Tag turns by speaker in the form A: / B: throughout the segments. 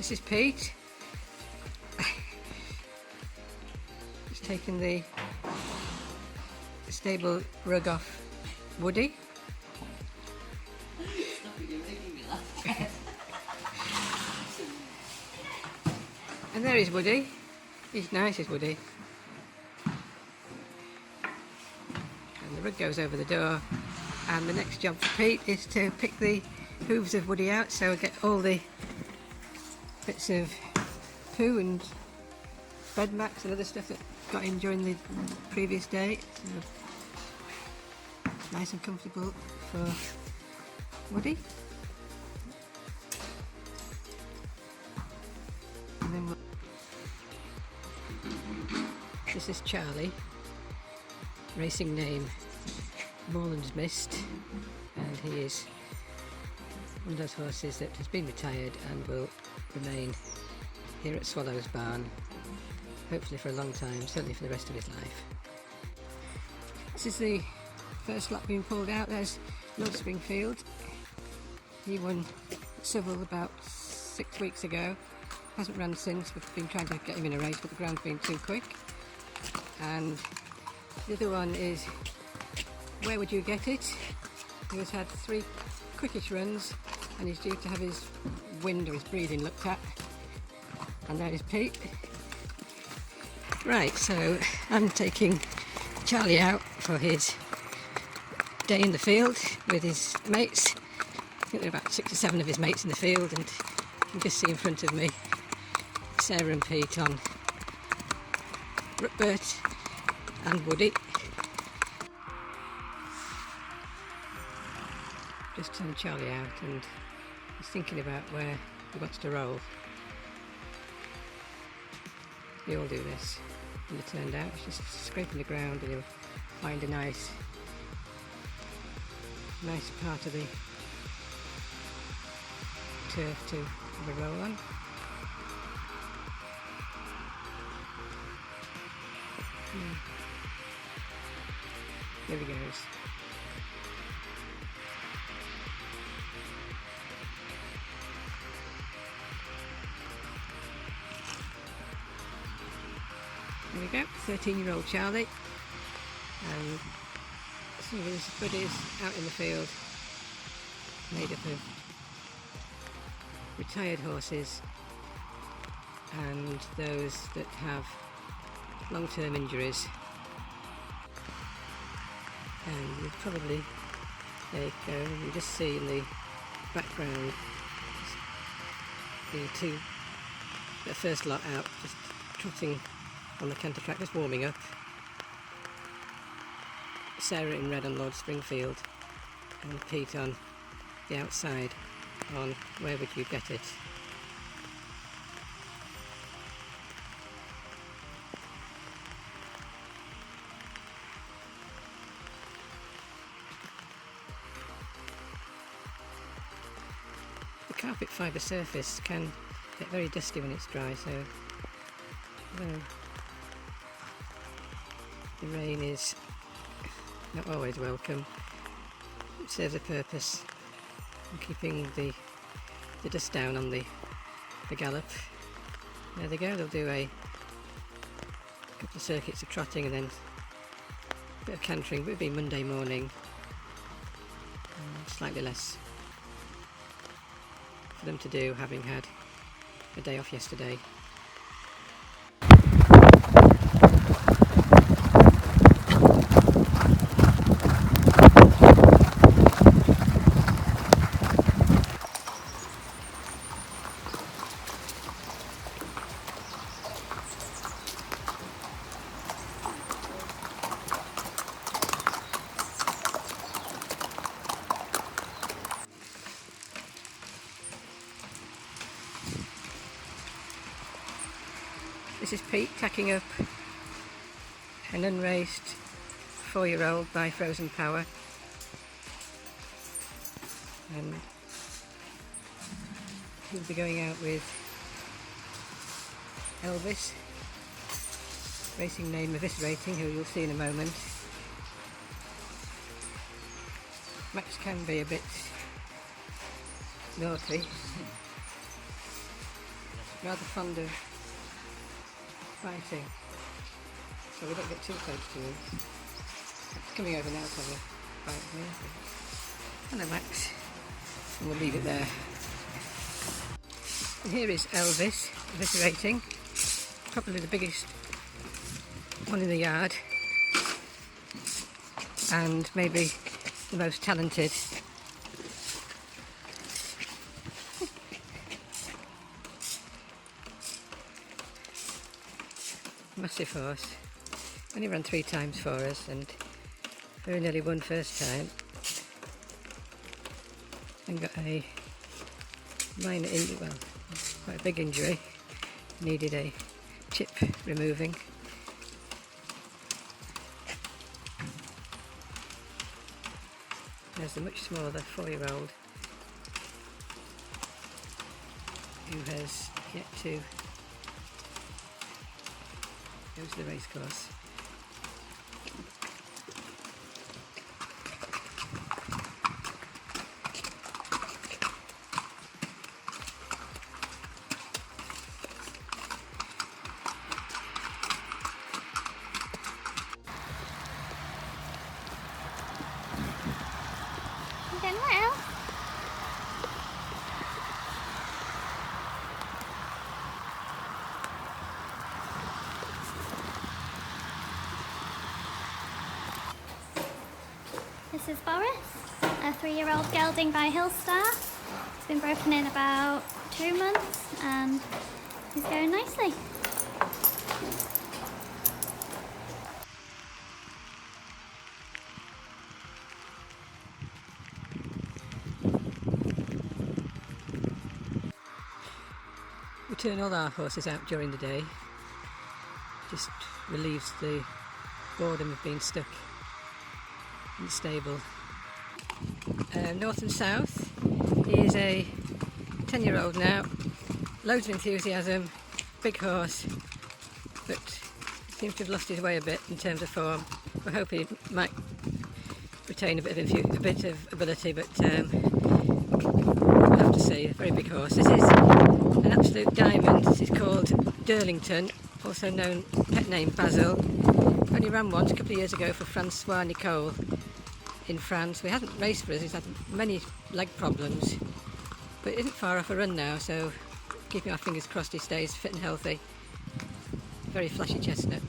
A: This is Pete. He's taken the stable rug off Woody.
B: You're making me laugh.
A: And there is Woody. He's nice, is Woody. And the rug goes over the door. And the next job for Pete is to pick the hooves of Woody out, so we'll get all the bits of poo and bed mats and other stuff that got in during the previous day. So it's nice and comfortable for Woody. And then this is Charlie, racing name Moreland's Mist, and he is one of those horses that has been retired and will remain here at Swallows Barn, hopefully for a long time, certainly for the rest of his life. This is the first lot being pulled out. There's Lord Springfield. He won Civil about 6 weeks ago. Hasn't run since. We've been trying to get him in a race, but the ground's been too quick. And the other one is Where Would You Get It? He has had 3 quickish runs and he's due to have his wind or his breathing looked at. And there is Pete. Right, so I'm taking Charlie out for his day in the field with his mates. I think there are about 6 or 7 of his mates in the field, and you can just see in front of me Sara and Pete on Rupert and Woody. Just turned Charlie out and he's thinking about where he wants to roll. They all do this. And it turned out it's just scraping the ground and he'll find a nice part of the turf to have a roll on. There he goes. There we go, 13-year-old Charlie, and some of his buddies out in the field, made up of retired horses and those that have long-term injuries. And you probably, there you go, you just see in the background the first lot out, just trotting on the canter track, just warming up. Sara in red on Lord Springfield and Pete on the outside on Where Would You Get It. The carpet fibre surface can get very dusty when it's dry, so the rain is not always welcome. It serves a purpose in keeping the dust down on the gallop. There they go, they'll do a couple of circuits of trotting and then a bit of cantering, but it'll be Monday morning, slightly less for them to do, having had a day off yesterday. This is Pete tacking up an unraced 4-year-old by Frozen Power, and he'll be going out with Elvis, racing name Eviscerating, who you'll see in a moment. Max can be a bit naughty. rather fond of biting, so we don't get too close to him. It's coming over now to have a bite of me. Hello Max. And we'll leave it there. And here is Elvis eviscerating, probably the biggest one in the yard and maybe the most talented. Massive horse. Only ran 3 times for us and very nearly won first time. And got a minor injury, well, quite a big injury. Needed a chip removing. There's a much smaller 4-year-old who has yet to go to the race course.
C: You doing well? This is Boris, a 3-year-old gelding by Hillstar. He's been broken in about 2 months and he's going nicely.
A: We turn all our horses out during the day. Just relieves the boredom of being stuck in the stable. North and South. He is a 10-year-old now. Loads of enthusiasm, big horse, but seems to have lost his way a bit in terms of form. We're hoping he might retain a bit of ability, but we'll have to see. A very big horse. This is an absolute diamond. This is called Durlington, also known pet name Basil. Only ran once a couple of years ago for Francois Nicole in France. We hasn't raced for us. He's had many leg problems, but it isn't far off a run now, so keeping our fingers crossed he stays fit and healthy. Very flashy chestnut.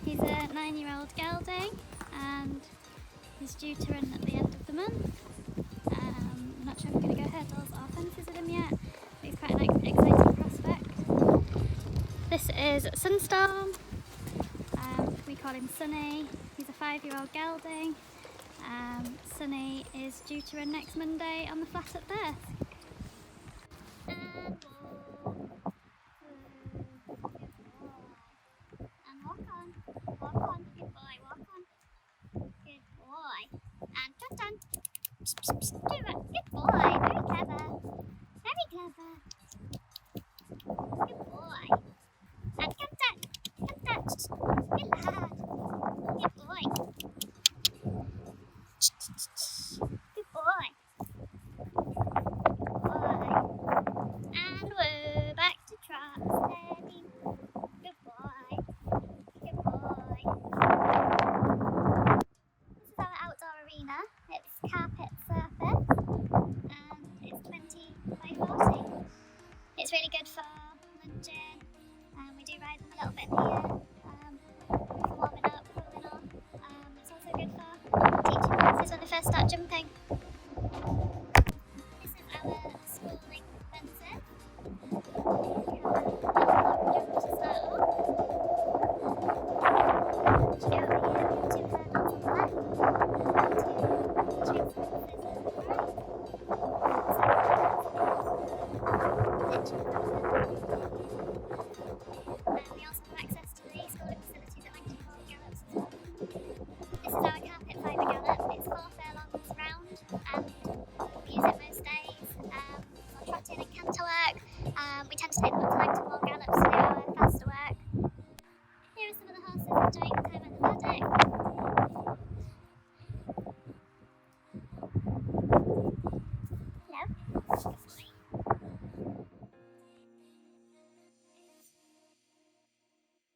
C: He's a 9-year-old gelding and he's due to run at the end of the month. I'm not sure if we're going to go ahead or our fences with him yet, but he's quite an exciting prospect. This is Sunstorm. We call him Sunny. He's a 5-year-old gelding. Sunny is due to run next Monday on the flat at Birth. Walk on, good boy, walk on. Good boy. And cut on. Psst, psst, psst. Good boy, very clever. Very clever. Good boy. And come down. Good lad. Good boy. Good boy. Good boy. And we're back to trot. Steady. Good boy. Good boy. This is our outdoor arena. It's carpet surface and it's 20 got time to more gallops to do our faster work. Here are some of the horses enjoying time at the paddock. Hello.